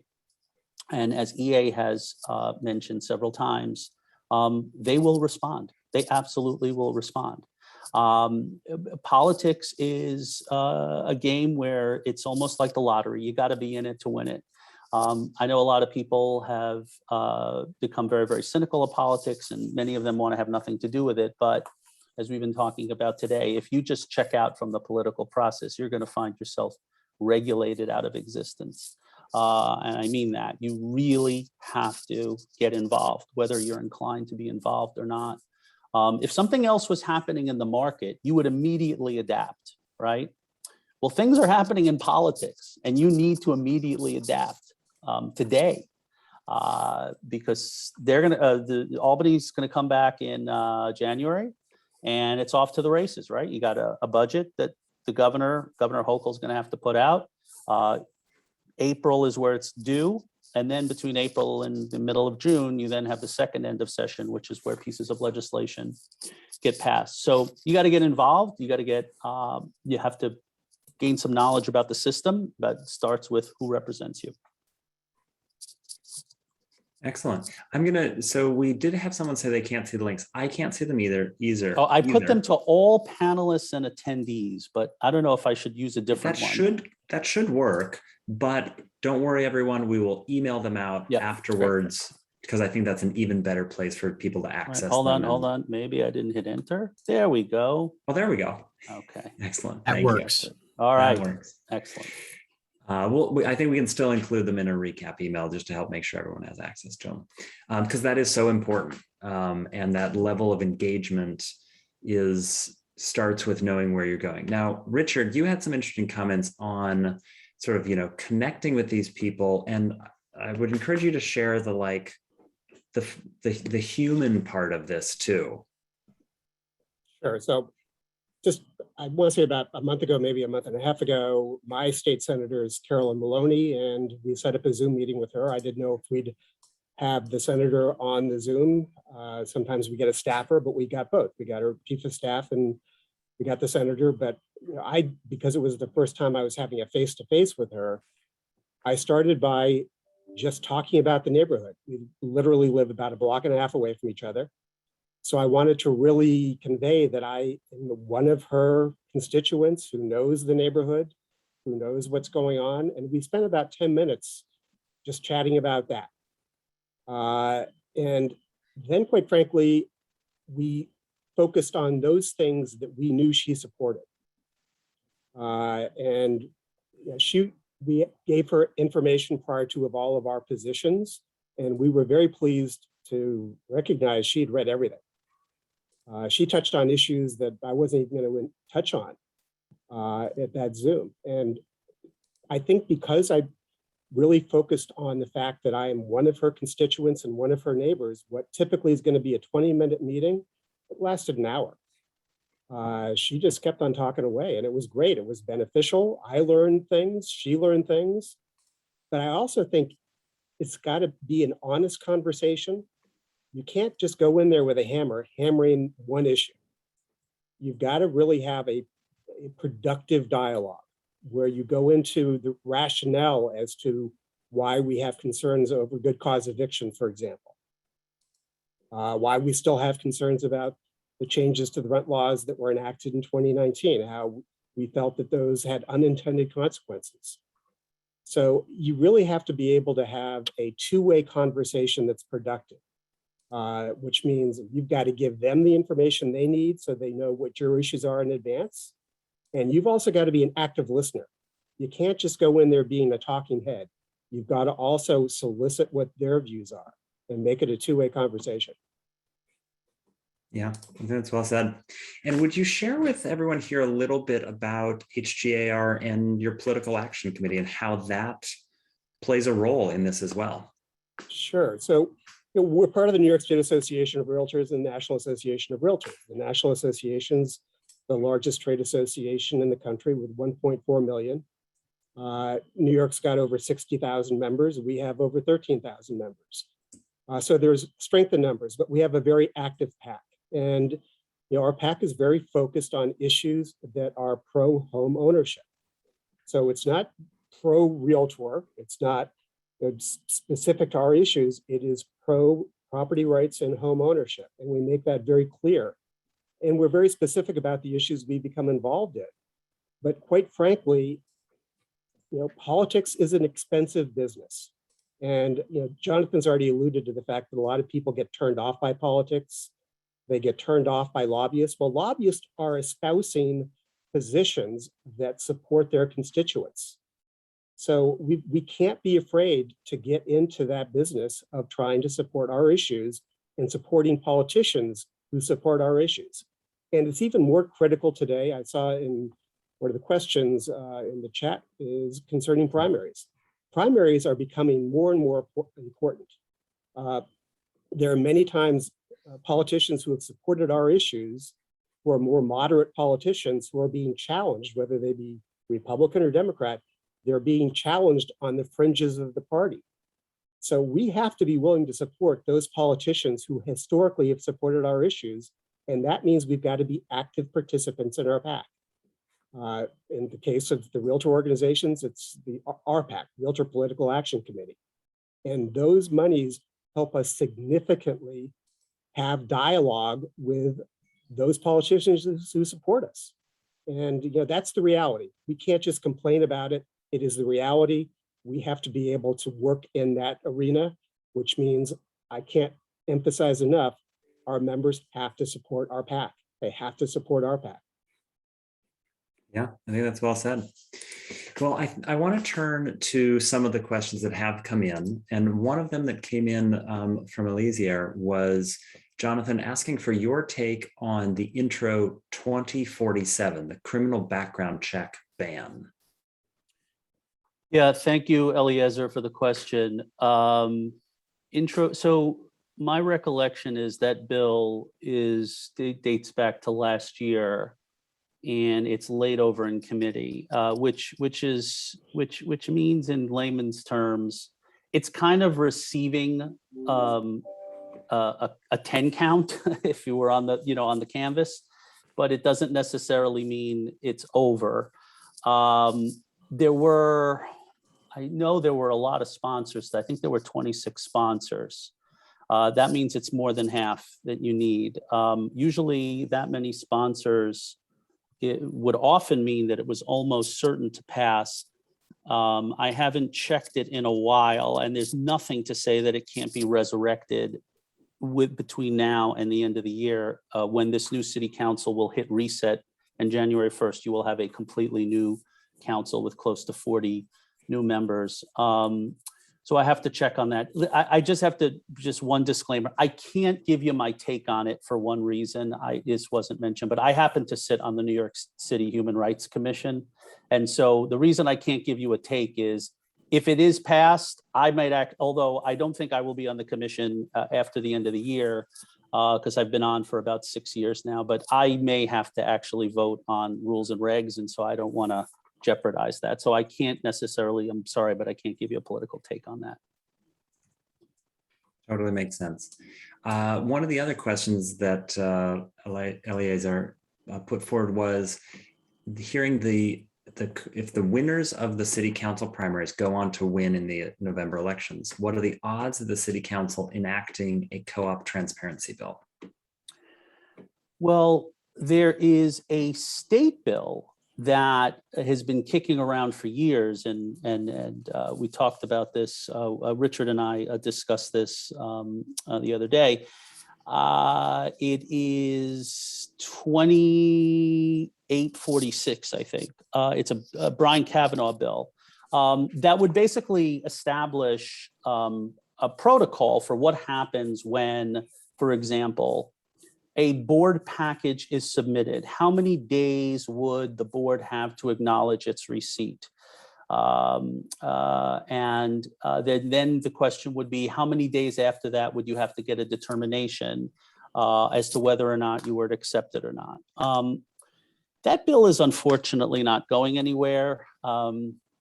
S3: And as EA has mentioned several times, they will respond. They absolutely will respond. Politics is a game where it's almost like the lottery. You got to be in it to win it. I know a lot of people have become very, very cynical of politics, and many of them want to have nothing to do with it. But as we've been talking about today, if you just check out from the political process, you're going to find yourself regulated out of existence. And I mean that. You really have to get involved, whether you're inclined to be involved or not. If something else was happening in the market, you would immediately adapt, right? Well, things are happening in politics, and you need to immediately adapt today, because they're going to, Albany's going to come back in January, and it's off to the races, right? You got a budget that the Governor Hochul's going to have to put out. April is where it's due. And then between April and the middle of June, you then have the second end of session, which is where pieces of legislation get passed. So you got to get involved. You got to get, you have to gain some knowledge about the system, but it starts with who represents you.
S1: Excellent. So we did have someone say they can't see the links. I can't see them either.
S3: Oh, I put them to all panelists and attendees, but I don't know if I should use a different one.
S1: That should work, but don't worry, everyone. We will email them out afterwards, because I think that's an even better place for people to access.
S3: Right, hold on. Maybe I didn't hit enter. There we go.
S1: Oh, there we go.
S3: Okay.
S1: Excellent.
S5: That works.
S3: All right.
S1: That works.
S3: Excellent.
S1: I think we can still include them in a recap email just to help make sure everyone has access to them, because that is so important. And that level of engagement starts with knowing where you're going. Now, Richard, you had some interesting comments on sort of, connecting with these people. And I would encourage you to share the human part of this too.
S2: Sure. So I want to say about a month ago, maybe a month and a half ago, my state senator is Carolyn Maloney, and we set up a Zoom meeting with her. I didn't know if we'd have the senator on the Zoom. Sometimes we get a staffer, but we got both. We got her chief of staff and we got the senator. But because it was the first time I was having a face-to-face with her, I started by just talking about the neighborhood. We literally live about a block and a half away from each other. So I wanted to really convey that I am one of her constituents who knows the neighborhood, who knows what's going on. And we spent about 10 minutes just chatting about that. And then quite frankly, we focused on those things that we knew she supported. And we gave her information prior to of all of our positions, and we were very pleased to recognize she'd read everything. She touched on issues that I wasn't even going to touch on at that Zoom. And I think because I really focused on the fact that I am one of her constituents and one of her neighbors, what typically is going to be a 20-minute meeting, it lasted an hour. She just kept on talking away, and it was great. It was beneficial. I learned things, she learned things, but I also think it's got to be an honest conversation. You can't just go in there with a hammer, hammering one issue. You've got to really have a productive dialogue where you go into the rationale as to why we have concerns over good cause eviction, for example. Why we still have concerns about the changes to the rent laws that were enacted in 2019, how we felt that those had unintended consequences. So you really have to be able to have a two-way conversation that's productive, which means you've got to give them the information they need so they know what your issues are in advance. And you've also got to be an active listener. You can't just go in there being a talking head. You've got to also solicit what their views are and make it a two-way conversation.
S1: Yeah, that's well said. And would you share with everyone here a little bit about HGAR and your political action committee and how that plays a role in this as well?
S2: Sure. So we're part of the New York State Association of Realtors and National Association of Realtors. The National Association's the largest trade association in the country with 1.4 million. New York's got over 60,000 members. We have over 13,000 members. So there's strength in numbers, but we have a very active PAC. And our PAC is very focused on issues that are pro-home ownership. So it's not pro-realtor. It's not specific to our issues. It is pro-property rights and home ownership. And we make that very clear. And we're very specific about the issues we become involved in. But quite frankly, politics is an expensive business. And Jonathan's already alluded to the fact that a lot of people get turned off by politics. They get turned off by lobbyists. Well, lobbyists are espousing positions that support their constituents. So we can't be afraid to get into that business of trying to support our issues and supporting politicians who support our issues. And it's even more critical today. I saw in one of the questions in the chat is concerning primaries. Primaries are becoming more and more important. There are many times politicians who have supported our issues, who are more moderate politicians, who are being challenged, whether they be Republican or Democrat, they're being challenged on the fringes of the party. So we have to be willing to support those politicians who historically have supported our issues. And that means we've got to be active participants in our PAC. In the case of the realtor organizations, it's the RPAC, Realtor Political Action Committee. And those monies help us significantly have dialogue with those politicians who support us. And that's the reality. We can't just complain about it. It is the reality. We have to be able to work in that arena, which means I can't emphasize enough, our members have to support our PAC. They have to support our PAC.
S1: Yeah, I think that's well said. Well, I want to turn to some of the questions that have come in. And one of them that came in from Elisier was Jonathan asking for your take on the Intro 2047, the criminal background check ban.
S3: Yeah, thank you, Eliezer, for the question. So my recollection is that bill dates back to last year, and it's laid over in committee, which means in layman's terms, it's kind of receiving a 10 count if you were on the canvas, but it doesn't necessarily mean it's over. I know there were a lot of sponsors. I think there were 26 sponsors. That means it's more than half that you need. Usually that many sponsors, it would often mean that it was almost certain to pass. I haven't checked it in a while, and there's nothing to say that it can't be resurrected between now and the end of the year, when this new city council will hit reset, and January 1st, you will have a completely new council with close to 40 new members. So I have to check on that. I just have to, just one disclaimer, I can't give you my take on it for one reason. This wasn't mentioned, but I happen to sit on the New York City Human Rights Commission. And so the reason I can't give you a take is, if it is passed, I might act, although I don't think I will be on the commission after the end of the year, because I've been on for about 6 years now, but I may have to actually vote on rules and regs. And so I don't want to jeopardize that. So I can't necessarily, I'm sorry, but I can't give you a political take on that.
S1: Totally makes sense. One of the other questions that Eleazar put forward was hearing if the winners of the city council primaries go on to win in the November elections, what are the odds of the city council enacting a co-op transparency bill?
S3: Well, there is a state bill that has been kicking around for years, and we talked about this. Richard and I discussed this the other day. It is 2846, I think. It's a Brian Kavanaugh bill that would basically establish a protocol for what happens when, for example, a board package is submitted. How many days would the board have to acknowledge its receipt? Then the question would be, how many days after that would you have to get a determination as to whether or not you were to accept it or not? That bill is unfortunately not going anywhere.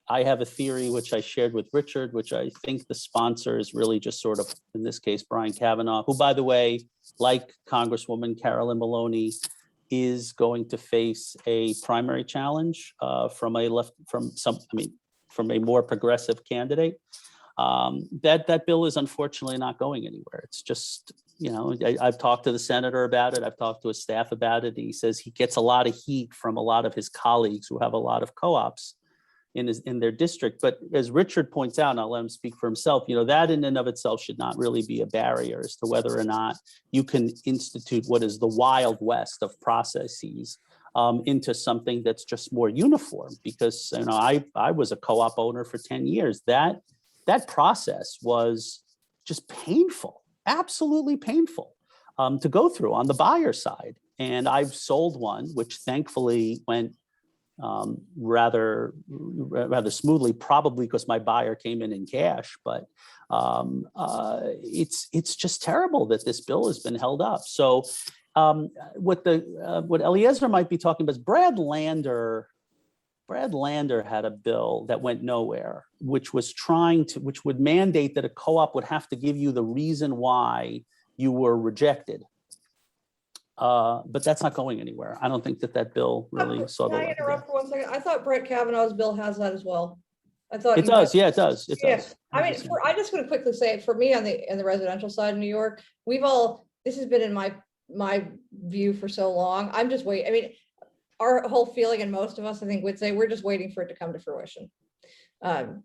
S3: I have a theory which I shared with Richard, which I think the sponsor is really just sort of, in this case, Brian Kavanaugh, who, by the way, like Congresswoman Carolyn Maloney, is going to face a primary challenge from a more progressive candidate. That bill is unfortunately not going anywhere. It's just, I've talked to the senator about it. I've talked to his staff about it. He says he gets a lot of heat from a lot of his colleagues who have a lot of co-ops in their district. But as Richard points out, and I'll let him speak for himself, that in and of itself should not really be a barrier as to whether or not you can institute what is the Wild West of processes into something that's just more uniform. Because I was a co-op owner for 10 years. That process was just painful, absolutely painful to go through on the buyer side. And I've sold one, which thankfully went rather smoothly, probably because my buyer came in cash. But it's just terrible that this bill has been held up. So what Eleazar might be talking about is Brad Lander had a bill that went nowhere, which would mandate that a co-op would have to give you the reason why you were rejected. But that's not going anywhere. I don't think that bill really saw the light.
S4: Can I interrupt for 1 second? I thought Brett Kavanaugh's bill has that as well. I thought
S3: it does. Yeah, it does. It does.
S4: I mean, I just want to quickly say it for me in the residential side of New York. This has been in my view for so long. I'm just waiting. I mean, our whole feeling, and most of us, I think, would say we're just waiting for it to come to fruition. I'd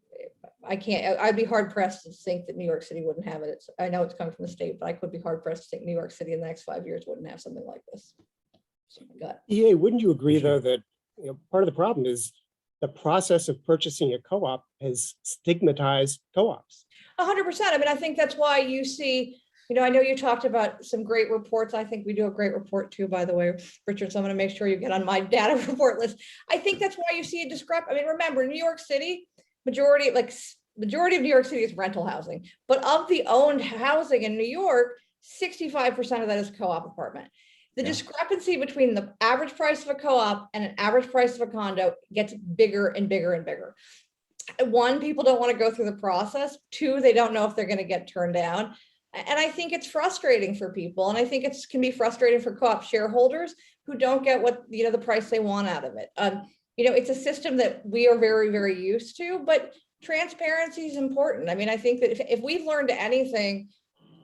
S4: be hard pressed to think that New York City wouldn't have it. I know it's coming from the state, but I could be hard pressed to think New York City in the next 5 years wouldn't have something like this. So
S2: EA, wouldn't you agree though that part of the problem is the process of purchasing a co-op has stigmatized co-ops?
S4: 100%. I mean, I think that's why you see, I know you talked about some great reports. I think we do a great report too, by the way, Richard. So I'm going to make sure you get on my data report list. I think that's why you see a discrepancy. I mean, remember, New York City, majority of New York City is rental housing, but of the owned housing in New York, 65% of that is co-op apartment. The discrepancy between the average price of a co-op and an average price of a condo gets bigger and bigger and bigger. One, people don't want to go through the process. Two, they don't know if they're going to get turned down. And I think it's frustrating for people. And I think it can be frustrating for co-op shareholders who don't get what, the price they want out of it. It's a system that we are very, very used to, but transparency is important. I mean, I think that if we've learned anything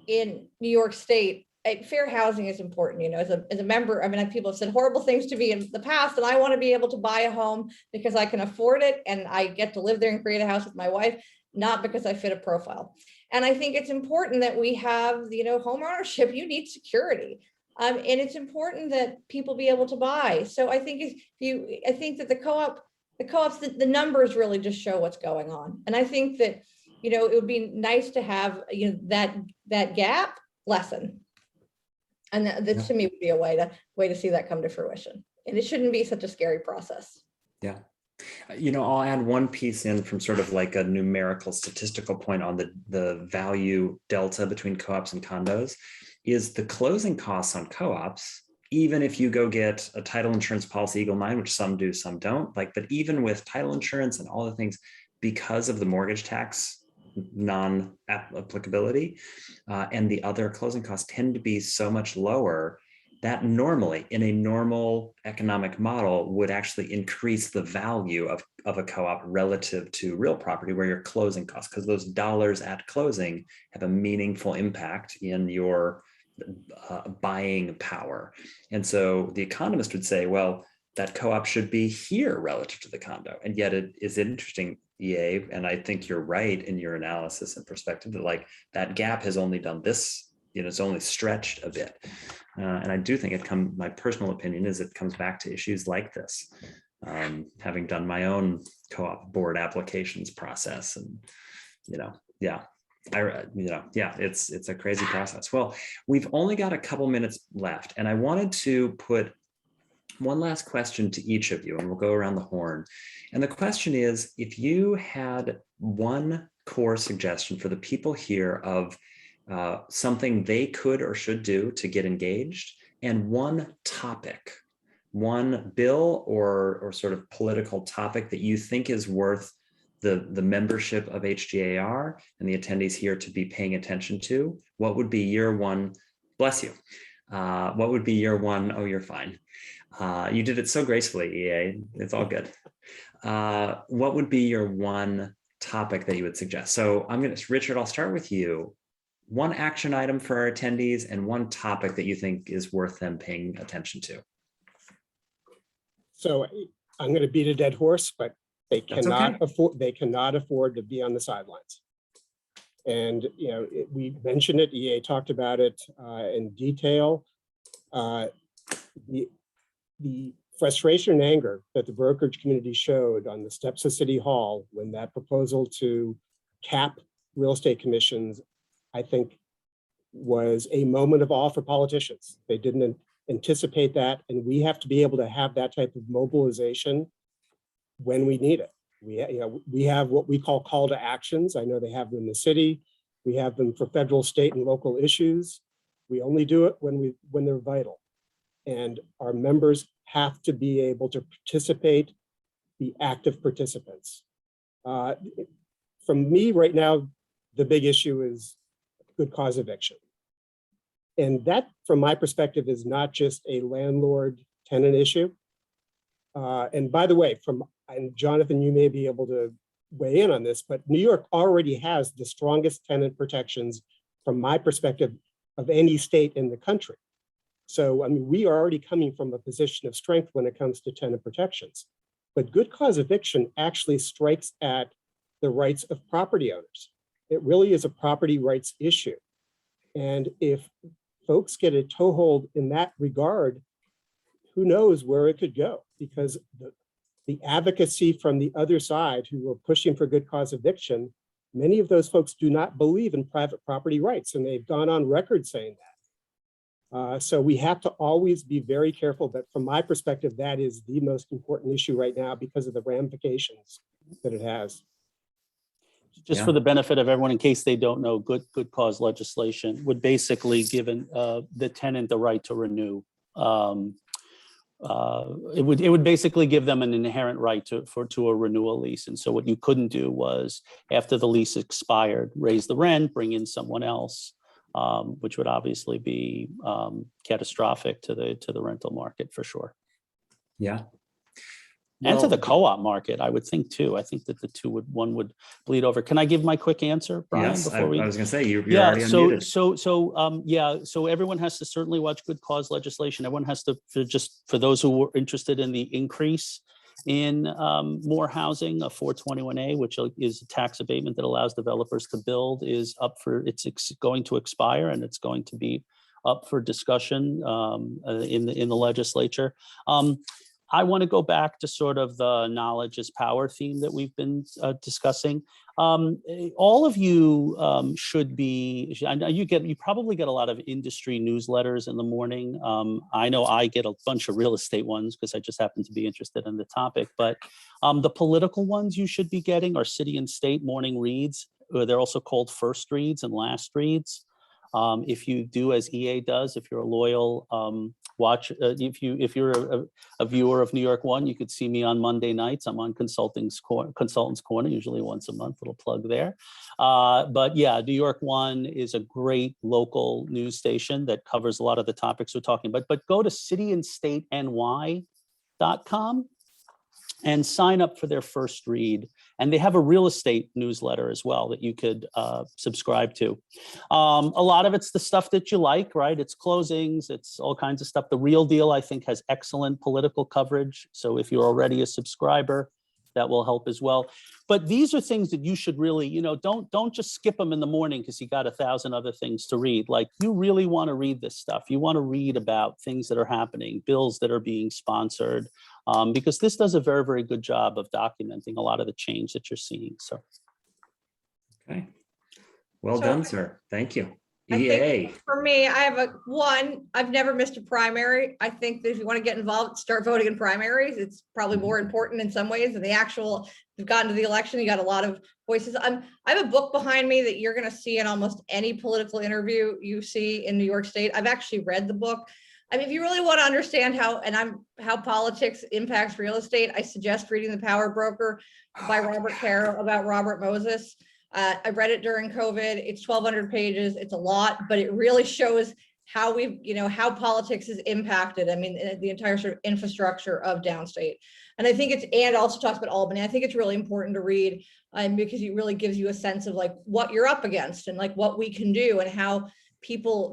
S4: in New York State, fair housing is important. As a member, I mean, people have said horrible things to me in the past, and I want to be able to buy a home because I can afford it and I get to live there and create a house with my wife. not because I fit a profile. And I think it's important that we have, home ownership. You need security. And it's important that people be able to buy. So I think I think that the co-ops, the numbers really just show what's going on. And I think that, it would be nice to have, that gap lessen. And that to me would be a way to see that come to fruition. And it shouldn't be such a scary process.
S1: Yeah. I'll add one piece in from sort of like a numerical statistical point on the value delta between co-ops and condos is the closing costs on co-ops. Even if you go get a title insurance policy, Eagle 9, which some do, some don't, but even with title insurance and all the things, because of the mortgage tax non-applicability and the other closing costs tend to be so much lower that normally in a normal economic model would actually increase the value of a co-op relative to real property where your closing costs, because those dollars at closing have a meaningful impact in your buying power. And so the economist would say, well, that co-op should be here relative to the condo. And yet it is interesting, EA, and I think you're right in your analysis and perspective that like that gap has only done this, it's only stretched a bit. And I do think my personal opinion is it comes back to issues like this. Having done my own co-op board applications process and, it's a crazy process. Well, we've only got a couple minutes left and I wanted to put one last question to each of you and we'll go around the horn. And the question is, if you had one core suggestion for the people here of something they could or should do to get engaged, and one topic, one bill or sort of political topic that you think is worth the membership of HGAR and the attendees here to be paying attention to, what would be your one, bless you, what would be your one, oh, you're fine. You did it so gracefully, EA, it's all good. What would be your one topic that you would suggest? So Richard, I'll start with you. One action item for our attendees and one topic that you think is worth them paying attention to.
S2: So I'm going to beat a dead horse, but they cannot afford to be on the sidelines. And we mentioned it. EA talked about it in detail. The frustration and anger that the brokerage community showed on the steps of City Hall when that proposal to cap real estate commissions, I think, was a moment of awe for politicians. They didn't anticipate that, and we have to be able to have that type of mobilization when we need it. We have what we call to actions. I know they have them in the city. We have them for federal, state, and local issues. We only do it when they're vital. And our members have to be able to participate, be active participants. From me right now, the big issue is good cause eviction. And that, from my perspective, is not just a landlord-tenant issue. And by the way, and Jonathan, you may be able to weigh in on this, but New York already has the strongest tenant protections, from my perspective, of any state in the country. So, we are already coming from a position of strength when it comes to tenant protections. But good cause eviction actually strikes at the rights of property owners. It really is a property rights issue. And if folks get a toehold in that regard, who knows where it could go? Because the advocacy from the other side who are pushing for good cause eviction, many of those folks do not believe in private property rights, and they've gone on record saying that. So we have to always be very careful, but from my perspective, that is the most important issue right now because of the ramifications that it has.
S3: Just for the benefit of everyone, in case they don't know, good cause legislation would basically give the tenant the right to renew. It would basically give them an inherent right to a renewal lease. And so what you couldn't do was, after the lease expired, raise the rent, bring in someone else, which would obviously be catastrophic to the rental market for sure.
S1: Yeah.
S3: And to the co-op market, I would think too. I think that one would bleed over. Can I give my quick answer, Brian?
S1: Yes,
S3: before
S1: I was going to say you're already unmuted.
S3: So everyone has to certainly watch good cause legislation. Everyone has to, for those who were interested in the increase in more housing. A 421A, which is a tax abatement that allows developers to build, is up for, it's going to expire, and it's going to be up for discussion in the legislature. I want to go back to sort of the knowledge is power theme that we've been discussing. All of you should be, I know you probably get a lot of industry newsletters in the morning. I know I get a bunch of real estate ones because I just happen to be interested in the topic, but the political ones you should be getting are city and state morning reads. They're also called first reads and last reads. If you do as EA does, if you're a loyal if you're a viewer of New York One, you could see me on Monday nights. I'm on Consultants Corner, usually once a month, little plug there. But yeah, New York One is a great local news station that covers a lot of the topics we're talking about. But go to cityandstateny.com and sign up for their first read. And they have a real estate newsletter as well that you could subscribe to. A lot of it's the stuff that you like, right? It's closings, it's all kinds of stuff. The Real Deal, I think, has excellent political coverage. So if you're already a subscriber, that will help as well. But these are things that you should really, don't just skip them in the morning because you got 1,000 other things to read. Like, you really want to read this stuff. You want to read about things that are happening, bills that are being sponsored, because this does a very, very good job of documenting a lot of the change that you're seeing. So,
S1: okay, well done, sir. Thank you.
S4: I
S1: EA.
S4: think for me, I have I've never missed a primary. I think that if you want to get involved, start voting in primaries. It's probably more important in some ways than the actual, you've gotten to the election, you got a lot of voices. I have a book behind me that you're going to see in almost any political interview you see in New York State. I've actually read the book. I mean, if you really want to understand how politics impacts real estate, I suggest reading The Power Broker by Robert Caro about Robert Moses. I read it during COVID. It's 1,200 pages. It's a lot, but it really shows how how politics is impacted. I mean, the entire sort of infrastructure of downstate. And I think and also talks about Albany. I think it's really important to read because it really gives you a sense of like what you're up against and like what we can do and how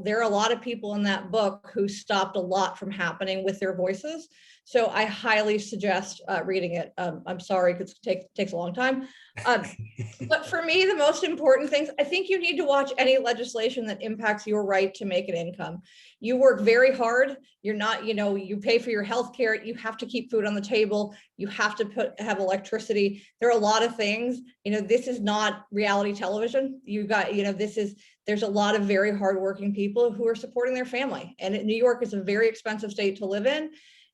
S4: there are a lot of people in that book who stopped a lot from happening with their voices. So I highly suggest reading it. I'm sorry, because it takes a long time. But for me, the most important things, I think you need to watch any legislation that impacts your right to make an income. You work very hard. You're not, you pay for your health care. You have to keep food on the table. You have to have electricity. There are a lot of things, this is not reality television. There's a lot of very hardworking people who are supporting their family. And New York is a very expensive state to live in.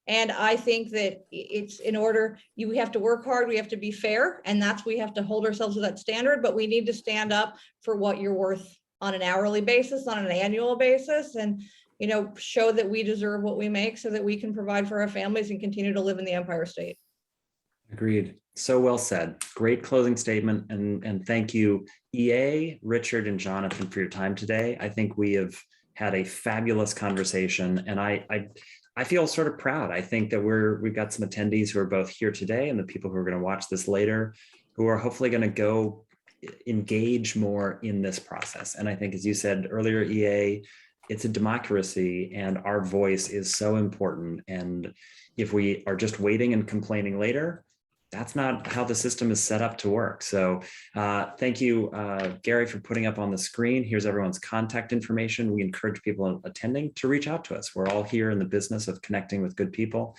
S4: And I think that it's we have to work hard, we have to be fair, and we have to hold ourselves to that standard, but we need to stand up for what you're worth on an hourly basis, on an annual basis, and show that we deserve what we make so that we can provide for our families and continue to live in the Empire State.
S1: Agreed. So well said. Great closing statement. And thank you, EA, Richard, and Jonathan, for your time today. I think we have had a fabulous conversation, and I feel sort of proud. I think that we've got some attendees who are both here today and the people who are going to watch this later, who are hopefully going to go engage more in this process. And I think, as you said earlier, EA, it's a democracy and our voice is so important. And if we are just waiting and complaining later, that's not how the system is set up to work. So thank you, Gary, for putting up on the screen. Here's everyone's contact information. We encourage people attending to reach out to us. We're all here in the business of connecting with good people.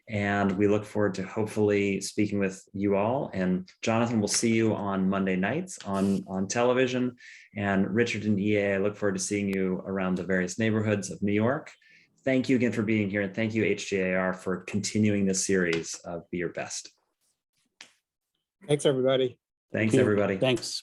S1: And we look forward to hopefully speaking with you all. And Jonathan, we'll see you on Monday nights on television. And Richard and EA, I look forward to seeing you around the various neighborhoods of New York. Thank you again for being here. And thank you, HGAR, for continuing this series of Be Your Best.
S2: Thanks, everybody.
S1: Thanks, everybody.
S3: Thanks.